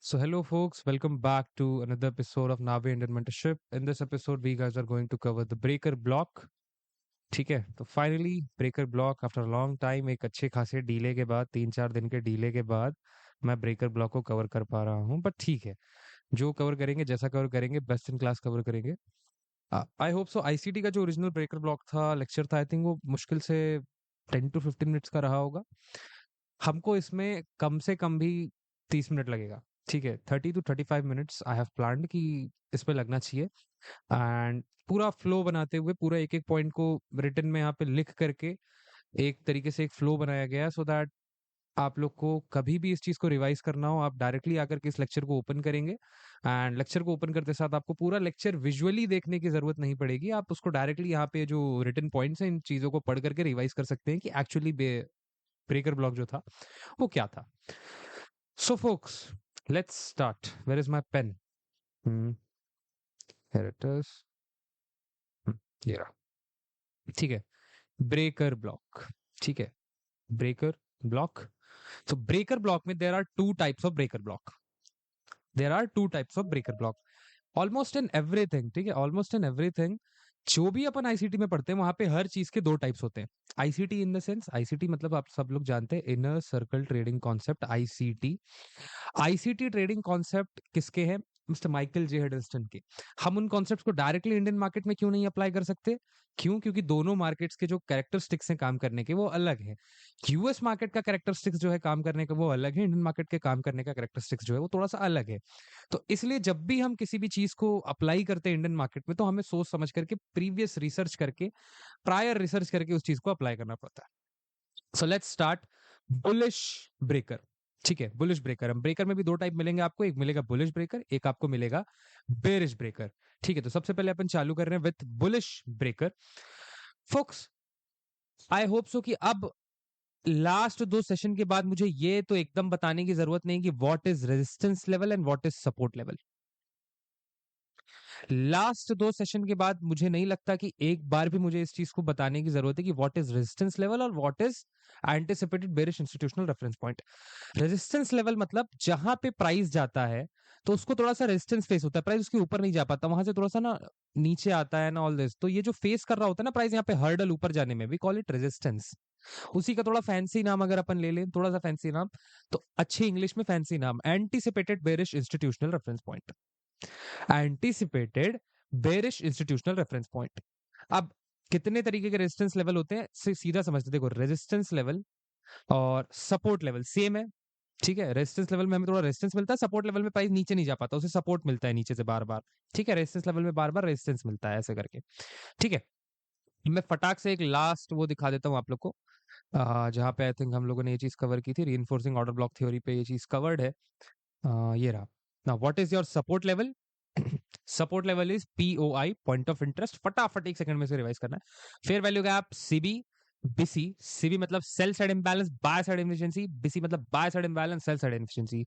So, hello, folks. Welcome back to another episode of Navi Indian Mentorship. In this episode, we guys are going to cover the breaker block. ठीक है, तो finally breaker block after long time, एक अच्छे खासे delay के बाद, 3-4 दिन के डीले के बाद मैं ब्रेकर ब्लॉक को कवर कर पा रहा हूँ। बट ठीक है, जो कवर करेंगे, जैसा कवर करेंगे, बेस्ट इन क्लास कवर करेंगे। आई होप सो। आईसीटी का जो ओरिजिनल ब्रेकर ब्लॉक था, लेक्चर था, आई थिंक वो मुश्किल से 10 to 15 मिनट्स का रहा होगा। हमको इसमें कम से कम भी 30 मिनट लगेगा। ठीक है, 30 to 35 minutes I have planned कि इसमें लगना चाहिए। एंड पूरा फ्लो बनाते हुए पूरा एक एक पॉइंट को रिटन में यहाँ पे लिख करके एक तरीके से एक फ्लो बनाया गया है, सो दैट आप लोग को कभी भी इस चीज को रिवाइज करना हो, आप डायरेक्टली आकर के इस लेक्चर को ओपन करेंगे। एंड लेक्चर को ओपन करते साथ आपको पूरा लेक्चर विजुअली देखने की जरूरत नहीं पड़ेगी। आप उसको डायरेक्टली यहाँ पे जो रिटन पॉइंट्स हैं, इन चीजों को पढ़ करके रिवाइज कर सकते हैं कि एक्चुअली ब्रेकर ब्लॉक जो था वो क्या था। So folks, let's start. Where is my pen? Here it is. ये रहा। ठीक है, ब्रेकर ब्लॉक। ठीक है, breaker block. So breaker block में there are two types of breaker block. There are two types of breaker block. Almost in everything, ठीक है, almost in everything जो भी अपन आईसीटी में पढ़ते हैं वहां पे हर चीज के दो टाइप्स होते हैं। ICT in the sense, ICT मतलब आप सब लोग जानते हैं, inner circle trading concept, ICT. ICT trading concept किसके हैं? मिस्टर माइकल जे हेडलस्टन के। हम उन कॉन्सेप्ट्स को डायरेक्टली इंडियन मार्केट में क्यों नहीं अप्लाई कर सकते? क्यों? क्योंकि दोनों मार्केट्स के जो कैरेक्टरिस्टिक्स हैं काम करने के वो अलग है। यूएस मार्केट का कैरेक्टरिस्टिक्स जो है काम करने का वो अलग है, इंडियन मार्केट के काम करने का कैरेक्टरिस्टिक्स जो है वो थोड़ा सा अलग है। तो इसलिए जब भी हम किसी भी चीज को अप्लाई करते हैं इंडियन मार्केट में, तो हमें सोच समझ करके, प्रीवियस रिसर्च करके, प्रायर रिसर्च करके उस चीज को अप्लाई करना पड़ता है। So let's start. Bullish breaker. ठीक है, बुलिश ब्रेकर। हम ब्रेकर में भी दो टाइप मिलेंगे आपको, एक मिलेगा बुलिश ब्रेकर, एक आपको मिलेगा बेरिश ब्रेकर। ठीक है, तो सबसे पहले अपन चालू कर रहे हैं with bullish breaker. Folks, I hope so कि अब लास्ट दो सेशन के बाद मुझे ये तो एकदम बताने की जरूरत नहीं कि what is resistance level and what is support level. Last दो सेशन के बाद मुझे नहीं लगता कि एक बार भी मुझे इस चीज को बताने की जरूरत है कि व्हाट इज रेजिस्टेंस लेवल और what is anticipated bearish institutional reference point. Resistance level मतलब जहां पे प्राइस जाता है तो उसको थोड़ा सा रेजिस्टेंस फेस होता है, प्राइस उसके ऊपर नहीं जा पाता, वहां से थोड़ा सा ना नीचे आता है ना, ऑल दिस। तो ये जो फेस कर रहा होता है ना प्राइस यहाँ पे हर्डल ऊपर जाने में, वी कॉल इट रेजिस्टेंस। उसी का थोड़ा फैंसी नाम अगर अपन ले लें, थोड़ा सा फैंसी नाम, तो अच्छी इंग्लिश में फैंसी नाम, anticipated bearish institutional reference point. Anticipated bearish institutional reference point. अब कितने तरीके के रेजिस्टेंस लेवल होते हैं सीधा समझते। देखो, रेजिस्टेंस लेवल और सपोर्ट लेवल सेम है। ठीक है, रेजिस्टेंस लेवल में हमें थोड़ा रेजिस्टेंस मिलता है, सपोर्ट लेवल में प्राइस नीचे नहीं जा पाता, उसे सपोर्ट मिलता है नीचे से बार बार। ठीक है, रेजिस्टेंस लेवल में बार बार रेजिस्टेंस मिलता है, ऐसे करके। ठीक है, मैं फटाक से एक लास्ट वो दिखा देता हूँ आप लोग को, जहाँ पे आई थिंक हम लोगों ने ये चीज कवर की थी, रीइंफोर्सिंग ऑर्डर ब्लॉक थ्योरी पे ये चीज कवर्ड है। ये रहा। Now what is your support level? Support level is POI, point of interest. फटाफट एक सेकंड में से रिवाइज करना है। Fair value gap CB, BC. CB मतलब sell side imbalance, buy side inefficiency. BC मतलब buy side imbalance, sell side inefficiency.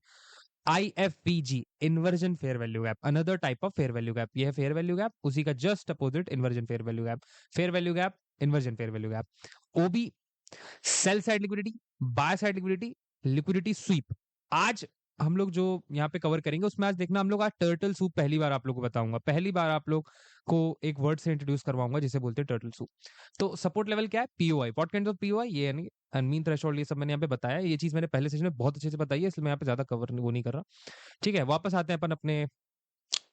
IFVG, inversion fair value gap, another type of fair value gap. ये है fair value gap, उसी का just opposite inversion fair value gap. Fair value gap, inversion fair value gap. OB, sell side liquidity, buy side liquidity, liquidity sweep. आज हम लोग जो यहाँ पे कवर करेंगे उसमें आज देखना, हम लोग आज टर्टल सूप पहली बार आप लोग को बताऊंगा, पहली बार आप लोग को एक वर्ड से इंट्रोड्यूस करवाऊंगा जिसे बोलते हैं टर्टल सूप। तो सपोर्ट लेवल क्या है? POI. What kind of POI? ये यानी मीन थ्रेशोल्ड, ये सब मैंने यहाँ पे बताया। ये चीज मैंने पहले सेशन में बहुत अच्छे से बताई है, इसलिए मैं यहाँ पे ज्यादा कवर वो नहीं कर रहा। ठीक है, वापस आते हैं अपन अपने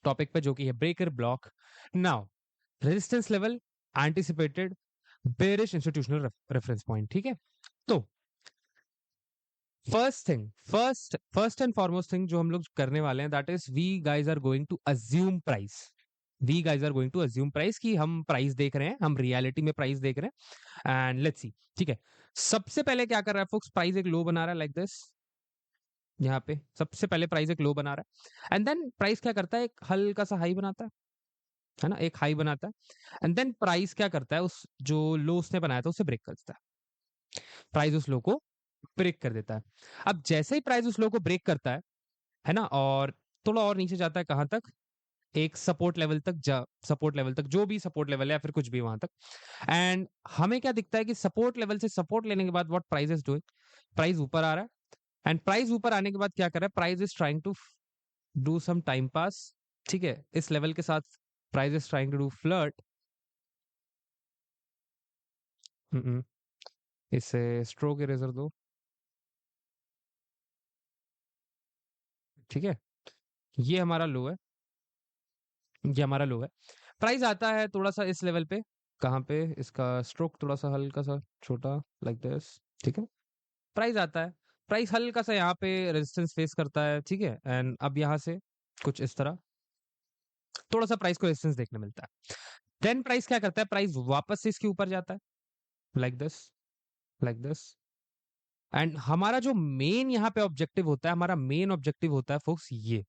टॉपिक पे जो कि है breaker block. Now resistance level, anticipated bearish institutional reference point. ठीक है, तो फर्स्ट एंड फॉरमोस्ट थिंग जो हम लोग करने वाले हैं, that is we guys are going to assume price. We guys are going to assume price, कि हम प्राइस देख रहे हैं, हम रियलिटी में प्राइस देख रहे हैं। And let's see. ठीक है, सबसे पहले क्या कर रहा है फोक्स? प्राइस एक लो बना रहा है लाइक दिस। यहाँ पे सबसे पहले प्राइस एक लो बना रहा है, एंड देन प्राइस क्या करता है? एक हल्का सा हाई बनाता है ना, एक हाई बनाता है। एंड देन प्राइस क्या करता है? उस जो लो उसने बनाया था उसे ब्रेक कर देता है। प्राइस उस लो को ब्रेक कर देता है। अब जैसे ही प्राइस उस लो को ब्रेक करता है ना, और थोड़ा और नीचे जाता है, कहां तक? एक सपोर्ट लेवल तक सपोर्ट लेवल तक, जो भी सपोर्ट लेवल है या फिर कुछ भी वहां तक। एंड हमें क्या दिखता है कि सपोर्ट लेवल से सपोर्ट लेने के बाद what price is doing? Price ऊपर आ रहा है, एंड प्राइस ऊपर आने के बाद क्या कर रहा है? Price is trying to do some time pass, ठीक है, इस लेवल के साथ price is trying to do flirt. इसे स्ट्रोक इरेजर दो, ठीक है, ये हमारा लो है, ये हमारा लो है। प्राइस आता है थोड़ा सा इस लेवल पे, कहाँ पे, इसका स्ट्रोक थोड़ा सा हल्का सा छोटा, लाइक दिस, ठीक है। प्राइस आता है, प्राइस हल्का सा यहाँ पे रेजिस्टेंस फेस करता है, ठीक है, एंड अब यहाँ से कुछ इस तरह थोड़ा सा प्राइस को रेजिस्टेंस देखने मिलता है। देन प्राइस क्या करता है, प्राइस वापस से इसके ऊपर जाता है, like this, like this. And हमारा जो मेन यहाँ पे ऑब्जेक्टिव होता है, हमारा मेन ऑब्जेक्टिव होता है फोक्स ये,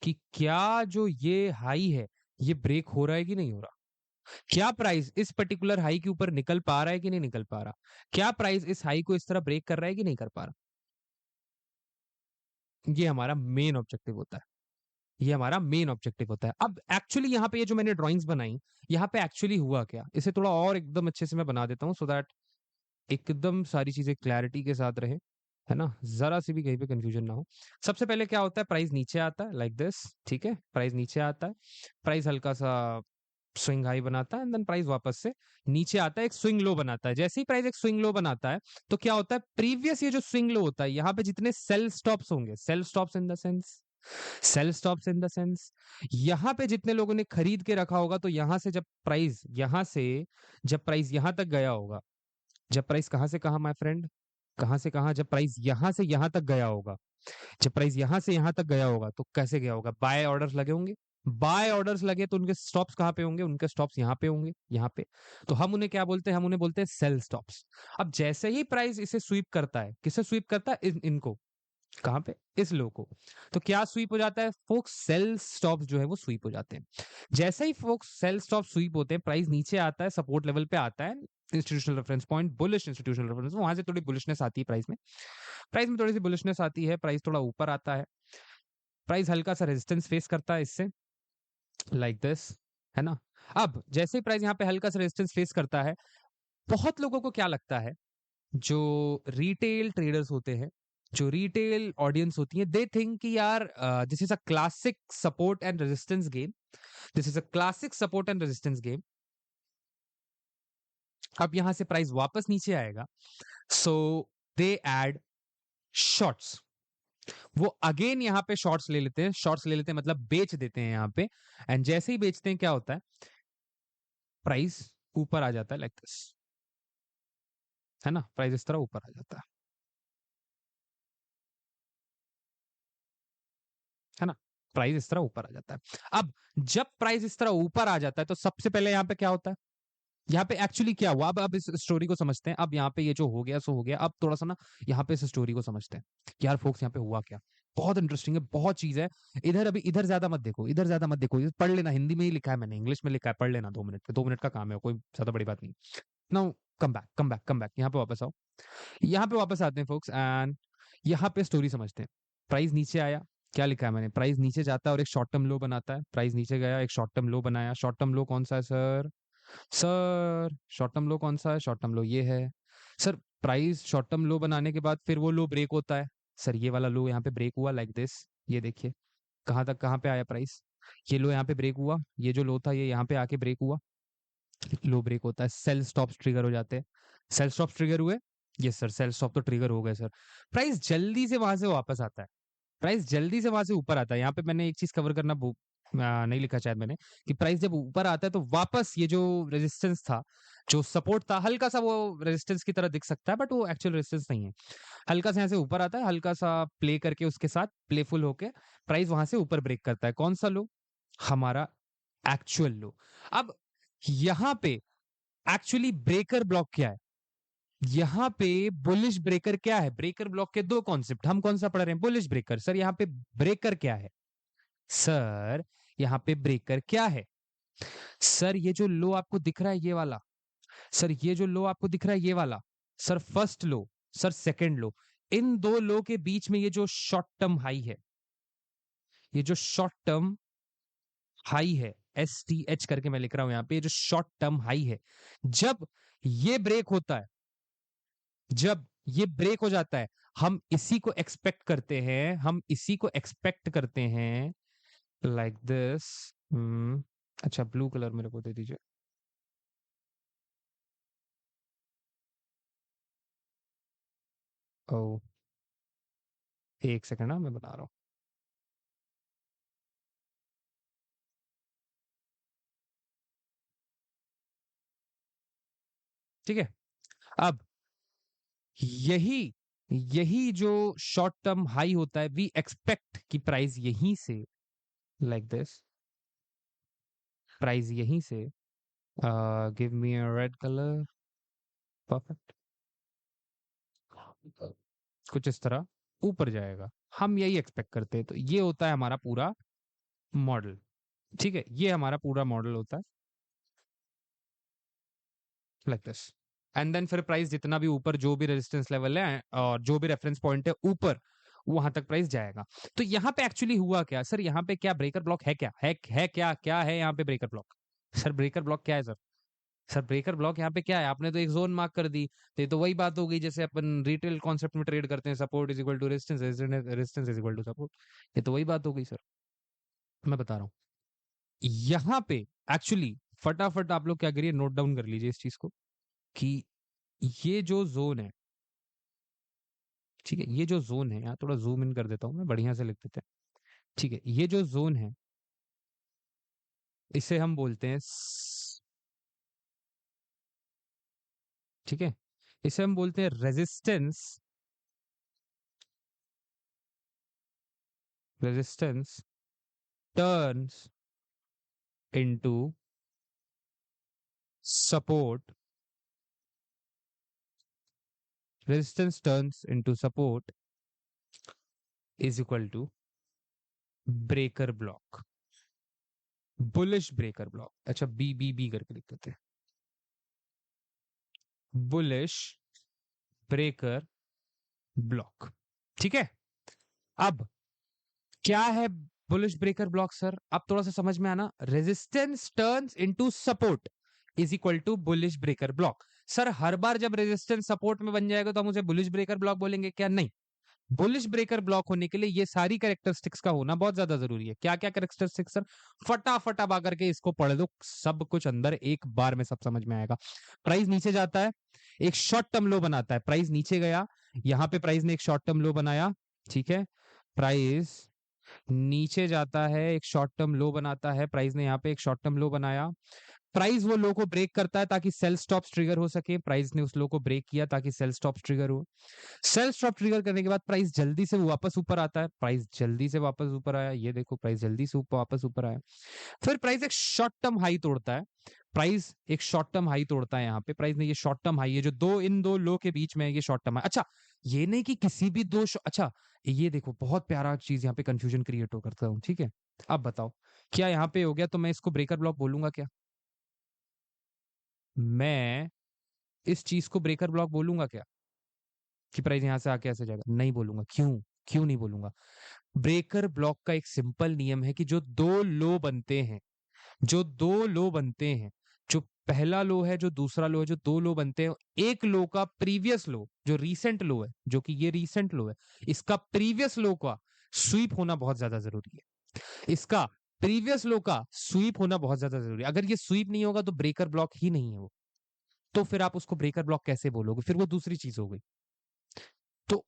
कि क्या जो ये हाई है ये ब्रेक हो रहा है कि नहीं हो रहा, क्या प्राइस इस पर्टिकुलर हाई के ऊपर निकल पा रहा है कि नहीं निकल पा रहा, क्या प्राइस इस हाई को इस तरह ब्रेक कर रहा है कि नहीं कर पा रहा। ये हमारा मेन ऑब्जेक्टिव होता है, ये हमारा मेन ऑब्जेक्टिव होता है। अब एक्चुअली यहाँ पे ये जो मैंने ड्राइंग्स बनाई, यहाँ पे एक्चुअली हुआ क्या, इसे थोड़ा और एकदम अच्छे से मैं बना देता हूँ, सो दैट एकदम सारी चीजें क्लैरिटी के साथ रहे, है ना, जरा सी भी कहीं पे कंफ्यूजन ना हो। सबसे पहले क्या होता है, प्राइस नीचे आता है लाइक दिस, ठीक है, प्राइस नीचे आता है, प्राइस हल्का सा स्विंग हाई बनाता है, एंड देन प्राइस वापस से नीचे आता है, एक स्विंग लो बनाता है। जैसे ही प्राइस एक स्विंग लो बनाता है, तो क्या होता है, प्रीवियस ये जो स्विंग लो होता है, यहाँ पे जितने सेल स्टॉप्स होंगे, sell stops in the sense, sell stops in the sense, यहाँ पे जितने लोगों ने खरीद के रखा होगा, तो यहाँ से जब प्राइस, यहाँ से जब प्राइस यहाँ तक गया होगा, जब प्राइस कहाँ से कहाँ माय फ्रेंड, कहाँ से कहाँ, जब प्राइस यहाँ से यहाँ तक गया होगा, जब प्राइस यहाँ से यहाँ तक गया होगा, तो कैसे गया होगा, बाय ऑर्डर्स लगे होंगे, बाय ऑर्डर्स लगे तो उनके स्टॉप्स कहाँ पे होंगे, उनके स्टॉप्स यहाँ पे होंगे, यहाँ पे। तो हम उन्हें क्या बोलते हैं, हम उन्हें बोलते हैं सेल स्टॉप्स। अब जैसे ही प्राइस इसे स्वीप करता है, किसे स्वीप करता है, इनको, कहाँ पे, इस लो को, तो क्या स्वीप हो जाता है फोक्स, सेल स्टॉप्स जो है वो स्वीप हो जाते हैं। जैसे ही फोक्स सेल स्टॉप स्वीप होते हैं, प्राइस नीचे आता है, सपोर्ट लेवल पे आता है, institutional reference point, bullish institutional reference, वहां से थोड़ी बुलिशनेस आती है प्राइस में, प्राइस में थोड़ी सी बुलिशनेस आती है, प्राइस थोड़ा ऊपर आता है, प्राइस हल्का सा रेजिस्टेंस फेस करता है इससे, लाइक दिस, है ना। अब जैसे ही प्राइस यहाँ पे हल्का सा रेजिस्टेंस फेस करता है, बहुत लोगों को क्या लगता है, जो रिटेल ट्रेडर्स होते हैं, जो रिटेल ऑडियंस होती है, दे थिंक कि यार this is a classic support and resistance game, this is a classic support and resistance game. अब यहां से प्राइस वापस नीचे आएगा, सो दे ऐड शॉर्ट्स, वो अगेन यहाँ पे शॉर्ट्स ले लेते हैं, शॉर्ट्स ले लेते हैं मतलब बेच देते हैं यहाँ पे, एंड जैसे ही बेचते हैं क्या होता है, प्राइस ऊपर आ जाता है लाइक दिस, है ना, प्राइस इस तरह ऊपर आ जाता है ना, प्राइस इस तरह ऊपर आ जाता है। अब जब प्राइस इस तरह ऊपर आ जाता है, तो सबसे पहले यहाँ पे क्या होता है, यहाँ पे एक्चुअली क्या हुआ, अब इस स्टोरी को समझते हैं। अब यहाँ पे ये जो हो गया सो हो गया, अब थोड़ा सा ना यहाँ पे इस स्टोरी को समझते हैं कि यार फोक्स यहाँ पे हुआ क्या। बहुत इंटरेस्टिंग है, बहुत चीज है इधर, अभी इधर ज्यादा मत देखो, इधर ज्यादा मत देखो, ये पढ़ लेना, हिंदी में ही लिखा है मैंने, इंग्लिश में लिखा है, पढ़ लेना 2 मिनट पे, 2 मिनट का काम है, कोई ज्यादा बड़ी बात नहीं। Now come back, come back, come back, यहाँ पे वापस आओ, यहाँ पे वापस आते हैं फोक्स, एंड यहाँ पे स्टोरी समझते हैं। प्राइस नीचे आया, क्या लिखा है मैंने, प्राइस नीचे जाता है और एक शॉर्ट टर्म लो बनाता है, प्राइस नीचे गया, एक शॉर्ट टर्म लो बनाया, शॉर्ट टर्म लो कौन सा है सर, सर शॉर्ट टर्म लो कौन सा है, शॉर्ट टर्म लो ये है सर। प्राइस शॉर्ट टर्म लो बनाने के बाद फिर वो लो ब्रेक होता है, सर ये वाला लो यहाँ पे ब्रेक हुआ लाइक दिस, ये देखिए कहाँ तक, कहाँ पे आया प्राइस, ये लो यहाँ पे ब्रेक हुआ, ये जो लो था ये यहाँ पे आके ब्रेक हुआ, लो ब्रेक होता है, सेल स्टॉप्स ट्रिगर हो जाते हैं, सेल स्टॉप्स ट्रिगर हुए, यस सर सेल स्टॉप तो ट्रिगर हो गए सर, प्राइस जल्दी से वहां से वापस आता है, प्राइस जल्दी से वहां से ऊपर आता है। यहाँ पे मैंने एक चीज कवर करना नहीं लिखा शायद मैंने, कि प्राइस जब ऊपर आता है तो वापस ये जो रेजिस्टेंस था, जो सपोर्ट था, हल्का सा वो रेजिस्टेंस की तरह दिख सकता है, बट वो एक्चुअल रेजिस्टेंस नहीं है, हल्का सा यहाँ से ऊपर आता है, हल्का सा प्ले करके उसके साथ प्लेफुल होके प्राइस वहां से ऊपर ब्रेक करता है, कौन सा लो, हमारा एक्चुअल लो। अब यहाँ पे एक्चुअली ब्रेकर ब्लॉक क्या है, यहाँ पे बुलिश ब्रेकर क्या है, ब्रेकर ब्लॉक के दो कॉन्सेप्ट, हम कौन सा पढ़ रहे हैं, बुलिश ब्रेकर, सर यहाँ पे ब्रेकर क्या है, सर यहाँ पे ब्रेकर क्या है, सर ये जो लो आपको दिख रहा है ये वाला, सर ये जो लो आपको दिख रहा है ये वाला, सर फर्स्ट लो, सर सेकंड लो, इन दो लो के बीच में ये जो शॉर्ट टर्म हाई है, ये जो शॉर्ट टर्म हाई है, STH करके मैं लिख रहा हूं यहाँ पे, ये जो शॉर्ट टर्म हाई है, जब ये ब्रेक होता है, जब ये ब्रेक हो जाता है, हम इसी को एक्सपेक्ट करते हैं, हम इसी को एक्सपेक्ट करते हैं, लाइक दिस। अच्छा, ब्लू कलर मेरे को दे दीजिए। ओ, एक सेकंड ना, मैं बता रहा हूँ। ठीक है। अब यही यही जो शॉर्ट टर्म हाई होता है, वी एक्सपेक्ट कि प्राइस यहीं से, लाइक दिस, प्राइस यहीं से, गिव मी अ रेड कलर, परफेक्ट, कुछ इस तरह ऊपर जाएगा। हम यही एक्सपेक्ट करते हैं, तो ये होता है हमारा पूरा मॉडल। ठीक है, ये हमारा पूरा मॉडल होता है, लाइक दिस। एंड देन फिर प्राइस जितना भी ऊपर, जो भी रेजिस्टेंस लेवल है और जो भी रेफरेंस पॉइंट है ऊपर, वहां तक प्राइस जाएगा। तो यहाँ पे एक्चुअली हुआ क्या सर? यहाँ पे क्या ब्रेकर ब्लॉक है? क्या है क्या क्या है यहाँ पे breaker block? Sir breaker block क्या है सर? सर ब्रेकर ब्लॉक यहाँ पे क्या है? आपने तो एक जोन मार्क कर दी, तो ये तो वही बात हो गई जैसे अपन रिटेल कॉन्सेप्ट में ट्रेड करते हैं, support is equal to resistance, resistance is equal to support. ये तो वही बात हो गई सर, मैं बता रहा हूँ। यहाँ पे एक्चुअली फटाफट आप लोग क्या करिए, नोट डाउन कर लीजिए इस चीज को, कि ये जो जोन है, ठीक है, ये जो जोन है, यहाँ थोड़ा जूम इन कर देता हूँ मैं, बढ़िया से लिख देते हैं। ठीक है, ये जो जोन है, इसे हम बोलते हैं ठीक है, इसे हम बोलते हैं resistance, resistance turns into support, resistance turns into support is equal to breaker block, bullish breaker block. अच्छा, बी करके लिख देते हैं, बुलिश ब्रेकर ब्लॉक। ठीक है। अब क्या है बुलिश ब्रेकर ब्लॉक सर? अब थोड़ा सा समझ में आना, resistance turns into support is equal to bullish breaker block. Sir हर बार जब रेजिस्टेंस सपोर्ट में बन जाएगा तो हम उसे बुलिश ब्रेकर ब्लॉक बोलेंगे क्या? नहीं, बुलिश ब्रेकर ब्लॉक होने के लिए ये सारी कैरेक्टरिस्टिक्स का होना बहुत ज्यादा जरूरी है। क्या क्या कैरेक्टरिस्टिक्स सर? फटाफट अब आकर के इसको पढ़ दो, सब कुछ अंदर एक बार में सब समझ में आएगा। प्राइस नीचे जाता है, एक शॉर्ट टर्म लो बनाता है, प्राइस नीचे गया, यहां पे प्राइस ने एक शॉर्ट टर्म लो बनाया, ठीक है, प्राइस नीचे जाता है, एक शॉर्ट टर्म लो बनाता है, प्राइस ने यहाँ पे एक शॉर्ट टर्म लो बनाया, प्राइस वो लो को ब्रेक करता है ताकि सेल स्टॉप्स ट्रिगर हो सके, प्राइस ने उस लो को ब्रेक किया ताकि सेल स्टॉप्स ट्रिगर हो, सेल स्टॉप ट्रिगर करने के बाद प्राइस जल्दी से वापस ऊपर आता है, प्राइस जल्दी से वापस ऊपर आया, ये देखो प्राइस जल्दी से ऊपर वापस ऊपर आया, फिर प्राइस एक शॉर्ट टर्म हाई तोड़ता है, प्राइस एक शॉर्ट टर्म हाई तोड़ता है, यहाँ पे प्राइस ने ये शॉर्ट टर्म हाई है जो दो, इन दो लो के बीच में है, ये शॉर्ट टर्म है। अच्छा, ये नहीं कि किसी भी दो अच्छा, ये देखो बहुत प्यारा चीज यहाँ पे कंफ्यूजन क्रिएट हो करता हूँ, ठीक है। अब बताओ, क्या यहाँ पे हो गया तो मैं इसको ब्रेकर ब्लॉक बोलूंगा क्या? मैं इस चीज को ब्रेकर ब्लॉक बोलूंगा क्या, कि प्राइस यहां से आके ऐसे जाएगा? नहीं बोलूंगा। क्यों? क्यों नहीं बोलूंगा? ब्रेकर ब्लॉक का एक सिंपल नियम है कि जो दो लो बनते हैं, जो दो लो बनते हैं, जो पहला लो है, जो दूसरा लो है, जो दो लो बनते हैं, एक लो का प्रीवियस लो, जो रीसेंट लो है, जो कि ये रीसेंट लो है, इसका प्रीवियस लो का स्वीप होना बहुत ज्यादा जरूरी है। इसका प्रीवियस लो का स्वीप होना बहुत ज्यादा जरूरी है। अगर ये स्वीप नहीं होगा तो ब्रेकर ब्लॉक ही नहीं है वो, तो फिर आप उसको ब्रेकर ब्लॉक कैसे बोलोगे? फिर वो दूसरी चीज हो गई। तो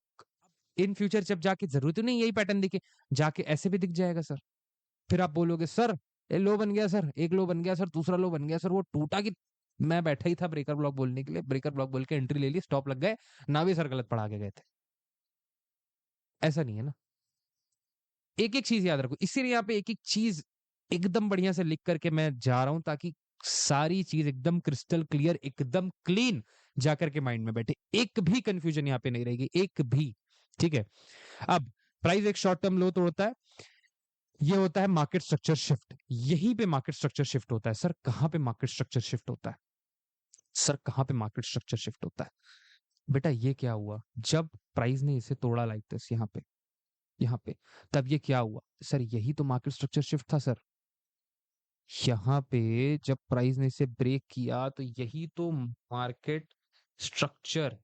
इन फ्यूचर जब जाके जरूरत नहीं यही पैटर्न दिखे, जाके ऐसे भी दिख जाएगा सर, फिर आप बोलोगे सर ये लो बन गया सर, एक लो बन गया सर, दूसरा लो बन गया सर, वो टूटा कि मैं बैठा ही था ब्रेकर ब्लॉक बोलने के लिए, ब्रेकर ब्लॉक बोल के एंट्री ले ली, स्टॉप लग गए, ना भी सर गलत पढ़ा के गए थे। ऐसा नहीं है ना। एक एक चीज याद रखो, इसीलिए यहाँ पे एक एक चीज एकदम बढ़िया से लिख करके मैं जा रहा हूं, ताकि सारी चीज एकदम क्रिस्टल क्लियर, एकदम क्लीन जाकर के माइंड में बैठे, एक भी कंफ्यूजन यहाँ पे नहीं रहेगी, एक भी। ठीक है। अब प्राइस एक शॉर्ट टर्म लो तोड़ता है, ये होता है मार्केट स्ट्रक्चर शिफ्ट, यहीं पे मार्केट स्ट्रक्चर शिफ्ट होता है। सर कहां पे मार्केट स्ट्रक्चर शिफ्ट होता है? सर कहां पे मार्केट स्ट्रक्चर शिफ्ट होता है? बेटा ये क्या हुआ, जब प्राइस ने इसे तोड़ा लाइक दिस, यहाँ पे, यहाँ पे, तब ये क्या हुआ? सर यही तो मार्केट स्ट्रक्चर शिफ्ट था सर। यहाँ पे जब प्राइस ने इसे ब्रेक किया तो यही तो मार्केट स्ट्रक्चर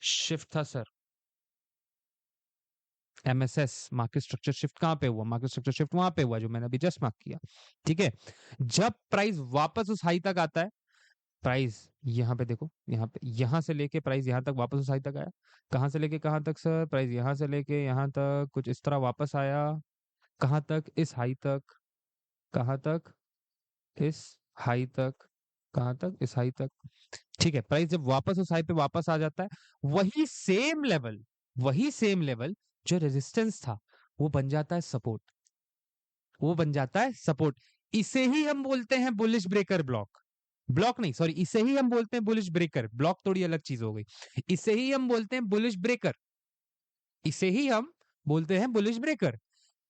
शिफ्ट था sir. MSS market structure shift कहाँ पे हुआ? मार्केट स्ट्रक्चर शिफ्ट वहां पे हुआ जो मैंने अभी जस्ट मार्क किया। ठीक है, जब प्राइस वापस उस हाई तक आता है, प्राइस यहाँ पे देखो, यहाँ पे, यहाँ से लेके प्राइस यहाँ तक वापस उस हाई तक आया। कहाँ से लेके कहाँ तक सर? प्राइस यहाँ से लेके यहाँ तक कुछ इस तरह वापस आया। कहाँ तक? इस हाई तक। कहाँ तक? इस हाई तक। कहाँ तक? इस हाई तक। ठीक है, प्राइस जब वापस उस हाई पे वापस आ जाता है, वही सेम लेवल जो रेजिस्टेंस था वो बन जाता है सपोर्ट। वो बन जाता है सपोर्ट। इसे ही हम बोलते हैं बुलिश ब्रेकर ब्लॉक। ब्लॉक नहीं, सॉरी, इसे ही हम बोलते हैं बुलिश ब्रेकर। ब्लॉक थोड़ी अलग चीज हो गई। इसे ही हम बोलते हैं बुलिश ब्रेकर। इसे ही हम बोलते हैं बुलिश ब्रेकर।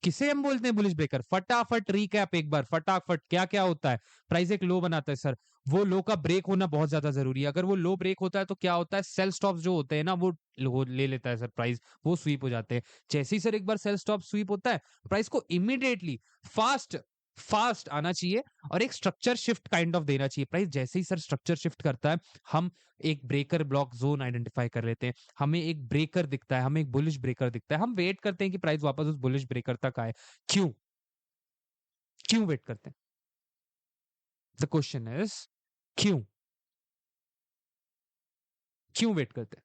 किसे हम बोलते हैं बुलिश ब्रेकर? फटाफट रिकैप एक बार, फटाफट। क्या क्या होता है? प्राइस एक लो बनाता है सर, वो लो का ब्रेक होना बहुत ज्यादा जरूरी है। अगर वो लो ब्रेक होता है तो क्या होता है? सेल स्टॉप्स जो होते हैं ना, वो ले लेता है सर प्राइस, वो स्वीप हो जाते हैं। जैसे ही सर एक बार सेल स्टॉप स्वीप होता है, प्राइस को इमीडिएटली फास्ट फास्ट आना चाहिए और एक स्ट्रक्चर शिफ्ट काइंड ऑफ देना चाहिए। प्राइस जैसे ही सर स्ट्रक्चर शिफ्ट करता है, हम एक ब्रेकर ब्लॉक जोन आइडेंटिफाई कर लेते हैं। हमें एक ब्रेकर दिखता है, हमें एक बुलिश ब्रेकर दिखता है, हम वेट करते हैं कि प्राइस वापस उस बुलिश ब्रेकर तक आए। क्यों? क्यों वेट करते हैं? द क्वेश्चन इज क्यों? क्यों वेट करते हैं?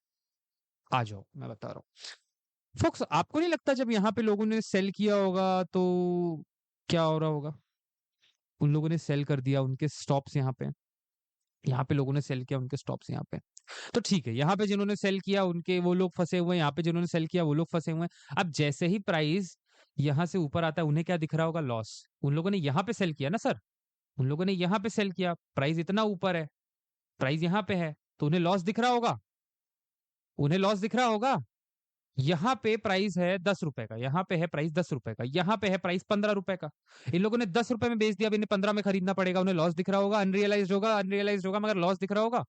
आ जाओ, मैं बता रहा हूं फोक्स। आपको नहीं लगता जब यहाँ पे लोगों ने सेल किया होगा तो क्या हो रहा होगा? उन लोगों ने सेल कर दिया, उनके स्टॉप्स यहाँ पे, यहाँ पे लोगों ने सेल किया, उनके स्टॉप्स यहाँ पे। तो ठीक है, यहाँ पे जिन्होंने सेल किया उनके वो लोग फंसे हुए हैं, यहाँ पे जिन्होंने सेल किया वो लोग फंसे हुए हैं। अब जैसे ही प्राइस यहाँ से ऊपर आता है, उन्हें क्या दिख रहा होगा? लॉस। उन लोगों ने यहाँ पे सेल किया ना सर, उन लोगों ने यहाँ पे सेल किया, प्राइस इतना ऊपर है, प्राइस यहाँ पे है, तो उन्हें लॉस दिख रहा होगा। उन्हें लॉस दिख रहा होगा। यहाँ पे प्राइस है 10 रुपए का, यहाँ पे है प्राइस 10 रुपए का, यहाँ पे है प्राइस 15 रुपए का। इन लोगों ने 10 रुपए में बेच दिया, अब इन्हें 15 में खरीदना पड़ेगा। उन्हें लॉस दिख रहा होगा, अनरियलाइज होगा, अनरियलाइज होगा, मगर लॉस दिख रहा होगा।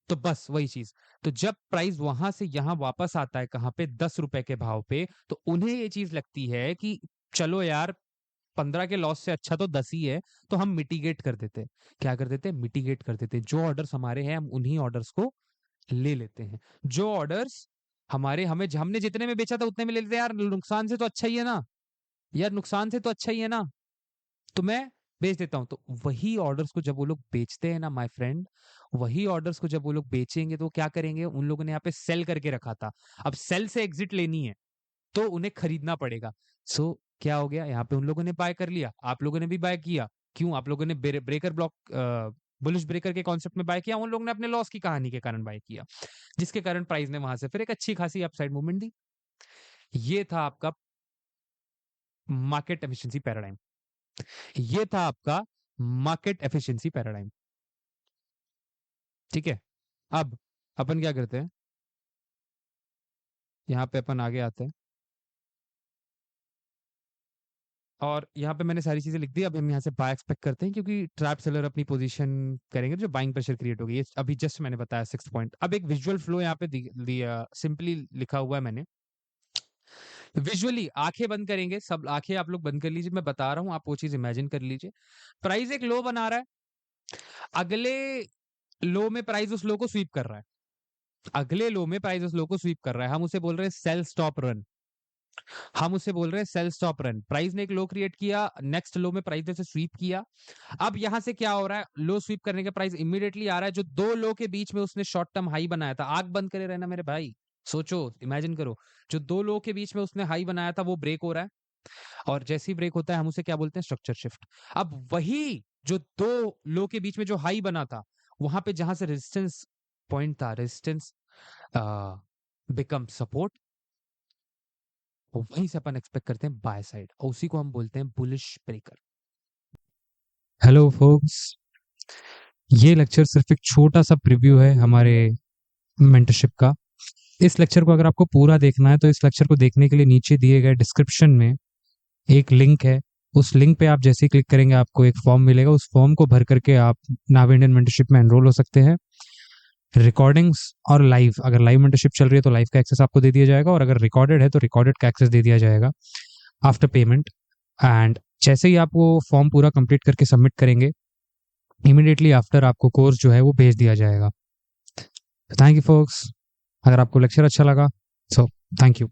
तो बस वही चीज। तो जब प्राइस वहां से यहां वापस आता है, कहां पे? 10 रुपए के भाव पे, तो उन्हें ये चीज लगती है कि चलो यार, 15 के लॉस से अच्छा तो 10 ही है, तो हम मिटिगेट कर देते हैं। क्या कर देते हैं? मिटिगेट कर देते हैं। जो ऑर्डर्स हमारे हैं हम उन्हीं ऑर्डर्स को ले लेते हैं। जो ऑर्डर्स हमारे, हमें, हमने जितने में बेचा था उतने में ले लेते हैं। यार नुकसान से तो अच्छा ही है ना, यार नुकसान से तो अच्छा ही है ना, तो मैं बेच देता हूं। तो वही ऑर्डर्स को जब वो लोग बेचते हैं ना माय फ्रेंड, वही ऑर्डर्स को जब वो लोग बेचेंगे तो क्या करेंगे? उन लोगों ने यहाँ पे सेल करके रखा था, अब सेल से एग्जिट लेनी है तो उन्हें खरीदना पड़ेगा। सो क्या हो गया? यहाँ पे उन लोगों ने बाय कर लिया, आप लोगों ने भी बाय किया। क्यों? आप लोगों ने ब्रेकर ब्लॉक, बुलिश ब्रेकर के कॉन्सेप्ट में बाय किया, उन लोगों ने अपने लॉस की कहानी के कारण बाय किया, जिसके कारण प्राइस ने वहां से फिर एक अच्छी खासी अपसाइड मूवमेंट दी। ये था आपका मार्केट एफिशिएंसी पैराडाइम। ये था आपका मार्केट एफिशिएंसी पैराडाइम। ठीक है, अब अपन क्या करते हैं, यहाँ पे अपन आगे आते हैं और यहाँ पे मैंने सारी चीजें लिख दी। अब हम यहाँ से बाय एक्सपेक्ट करते हैं, क्योंकि ट्रैप सेलर अपनी पोजीशन करेंगे, जो बाइंग प्रेशर क्रिएट होगी। ये अभी जस्ट मैंने बताया 6 पॉइंट। अब एक विजुअल फ्लो यहाँ पे दिया, सिंपली लिखा हुआ है मैंने। विजुअली आंखें बंद करेंगे, सब आंखें आप लोग बंद कर लीजिए, मैं बता रहा हूँ, आप वो चीज इमेजिन कर लीजिए। प्राइस एक लो बना रहा है, अगले लो में प्राइस उस लो को स्वीप कर रहा है, अगले लो में प्राइस उस लो को स्वीप कर रहा है। हम उसे बोल रहे हैं सेल स्टॉप रन, हम उसे बोल रहे हैं सेल स्टॉप रन। प्राइस ने एक लो क्रिएट किया, नेक्स्ट लो में प्राइस ने स्वीप किया। अब यहां से क्या हो रहा है? लो स्वीप करने के प्राइस इमीडिएटली आ रहा है, जो दो लो के बीच में उसने शॉर्ट टर्म हाई बनाया था। आंख बंद करे रहना मेरे भाई, सोचो, इमेजिन करो, जो दो लो के बीच में उसने हाई बनाया था वो ब्रेक हो रहा है, और जैसे ही ब्रेक होता है हम उसे क्या बोलते हैं? Structure shift. अब वही जो दो लो के बीच में जो हाई बना था, वहां पे जहां से रेजिस्टेंस पॉइंट था, रेजिस्टेंस बिकम सपोर्ट, वहीं से अपन एक्सपेक्ट करते हैं बाय साइड, और उसी को हम बोलते हैं बुलिश ब्रेकर। हेलो फोक्स, ये लेक्चर सिर्फ एक छोटा सा प्रीव्यू है हमारे मेंटरशिप का। इस लेक्चर को अगर आपको पूरा देखना है तो इस लेक्चर को देखने के लिए नीचे दिए गए डिस्क्रिप्शन में एक लिंक है, उस लिंक पे आप जैसे ही क्लिक करेंगे आपको एक फॉर्म मिलेगा, उस फॉर्म को भर करके आप नावी इंडियन मेंटरशिप में एनरोल हो सकते हैं। रिकॉर्डिंग्स और लाइव, अगर लाइव मेंटरशिप चल रही है तो लाइव का एक्सेस आपको दे दिया जाएगा, और अगर रिकॉर्डेड है तो रिकॉर्डेड का एक्सेस दे दिया जाएगा आफ्टर पेमेंट। एंड जैसे ही आप वो फॉर्म पूरा कंप्लीट करके सबमिट करेंगे, इमीडिएटली आफ्टर आपको कोर्स जो है वो भेज दिया जाएगा। Thank you focus. अगर आपको लेक्चर अच्छा लगा, सो थैंक यू।